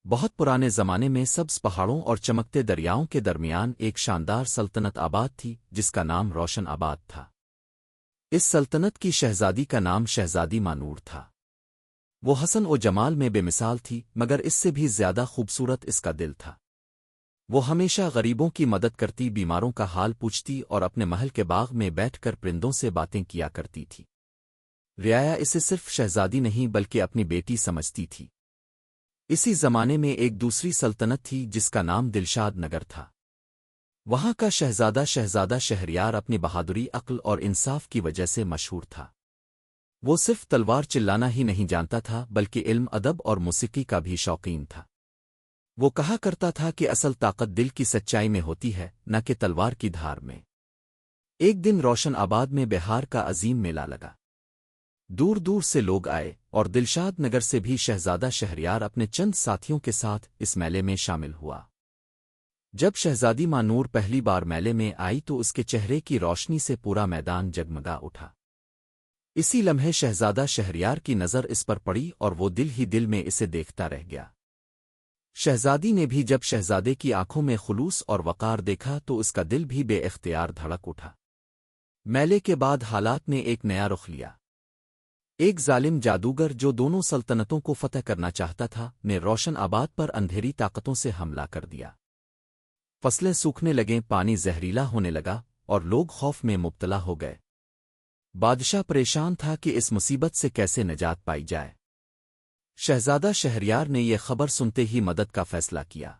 بہت پرانے زمانے میں سبز پہاڑوں اور چمکتے دریاؤں کے درمیان ایک شاندار سلطنت آباد تھی جس کا نام روشن آباد تھا۔ اس سلطنت کی شہزادی کا نام شہزادی مانور تھا۔ وہ حسن و جمال میں بے مثال تھی، مگر اس سے بھی زیادہ خوبصورت اس کا دل تھا۔ وہ ہمیشہ غریبوں کی مدد کرتی، بیماروں کا حال پوچھتی اور اپنے محل کے باغ میں بیٹھ کر پرندوں سے باتیں کیا کرتی تھی۔ رعایا اسے صرف شہزادی نہیں بلکہ اپنی بیٹی سمجھتی تھی۔ اسی زمانے میں ایک دوسری سلطنت تھی جس کا نام دلشاد نگر تھا۔ وہاں کا شہزادہ شہریار اپنی بہادری، عقل اور انصاف کی وجہ سے مشہور تھا۔ وہ صرف تلوار چلانا ہی نہیں جانتا تھا بلکہ علم، ادب اور موسیقی کا بھی شوقین تھا۔ وہ کہا کرتا تھا کہ اصل طاقت دل کی سچائی میں ہوتی ہے، نہ کہ تلوار کی دھار میں۔ ایک دن روشن آباد میں بہار کا عظیم میلہ لگا۔ دور دور سے لوگ آئے اور دلشاد نگر سے بھی شہزادہ شہریار اپنے چند ساتھیوں کے ساتھ اس میلے میں شامل ہوا۔ جب شہزادی مانور پہلی بار میلے میں آئی تو اس کے چہرے کی روشنی سے پورا میدان جگمگا اٹھا۔ اسی لمحے شہزادہ شہریار کی نظر اس پر پڑی اور وہ دل ہی دل میں اسے دیکھتا رہ گیا۔ شہزادی نے بھی جب شہزادے کی آنکھوں میں خلوص اور وقار دیکھا تو اس کا دل بھی بے اختیار دھڑک اٹھا۔ میلے کے بعد حالات نے ایک نیا رخ لیا۔ ایک ظالم جادوگر جو دونوں سلطنتوں کو فتح کرنا چاہتا تھا نے روشن آباد پر اندھیری طاقتوں سے حملہ کر دیا۔ فصلیں سوکھنے لگیں، پانی زہریلا ہونے لگا اور لوگ خوف میں مبتلا ہو گئے۔ بادشاہ پریشان تھا کہ اس مصیبت سے کیسے نجات پائی جائے۔ شہزادہ شہریار نے یہ خبر سنتے ہی مدد کا فیصلہ کیا۔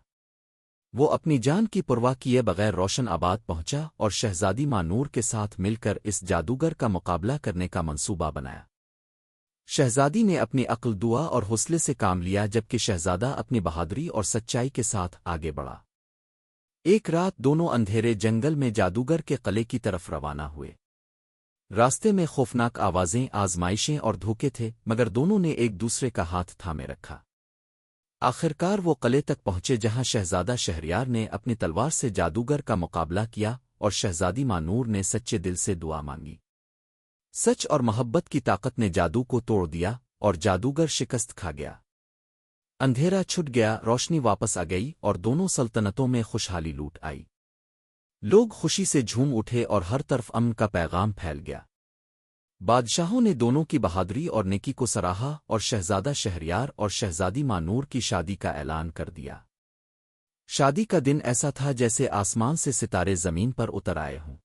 وہ اپنی جان کی پرواہ کیے بغیر روشن آباد پہنچا اور شہزادی مانور کے ساتھ مل کر اس جادوگر کا مقابلہ کرنے کا منصوبہ بنایا۔ شہزادی نے اپنی عقل، دعا اور حوصلے سے کام لیا جبکہ شہزادہ اپنی بہادری اور سچائی کے ساتھ آگے بڑھا۔ ایک رات دونوں اندھیرے جنگل میں جادوگر کے قلعے کی طرف روانہ ہوئے۔ راستے میں خوفناک آوازیں، آزمائشیں اور دھوکے تھے، مگر دونوں نے ایک دوسرے کا ہاتھ تھامے رکھا۔ آخرکار وہ قلعے تک پہنچے جہاں شہزادہ شہریار نے اپنی تلوار سے جادوگر کا مقابلہ کیا اور شہزادی مانور نے سچے دل سے دعا مانگی۔ سچ اور محبت کی طاقت نے جادو کو توڑ دیا اور جادوگر شکست کھا گیا۔ اندھیرا چھٹ گیا، روشنی واپس آ گئی اور دونوں سلطنتوں میں خوشحالی لوٹ آئی۔ لوگ خوشی سے جھوم اٹھے اور ہر طرف امن کا پیغام پھیل گیا۔ بادشاہوں نے دونوں کی بہادری اور نیکی کو سراہا اور شہزادہ شہریار اور شہزادی مانور کی شادی کا اعلان کر دیا۔ شادی کا دن ایسا تھا جیسے آسمان سے ستارے زمین پر اتر آئے ہوں۔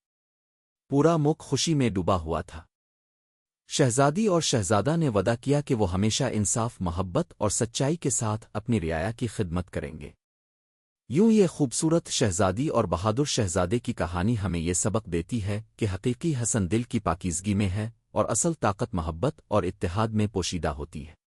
پورا ملک خوشی میں ڈوبا ہوا تھا۔ شہزادی اور شہزادہ نے وعدہ کیا کہ وہ ہمیشہ انصاف، محبت اور سچائی کے ساتھ اپنی رعایا کی خدمت کریں گے۔ یوں یہ خوبصورت شہزادی اور بہادر شہزادے کی کہانی ہمیں یہ سبق دیتی ہے کہ حقیقی حسن دل کی پاکیزگی میں ہے اور اصل طاقت محبت اور اتحاد میں پوشیدہ ہوتی ہے۔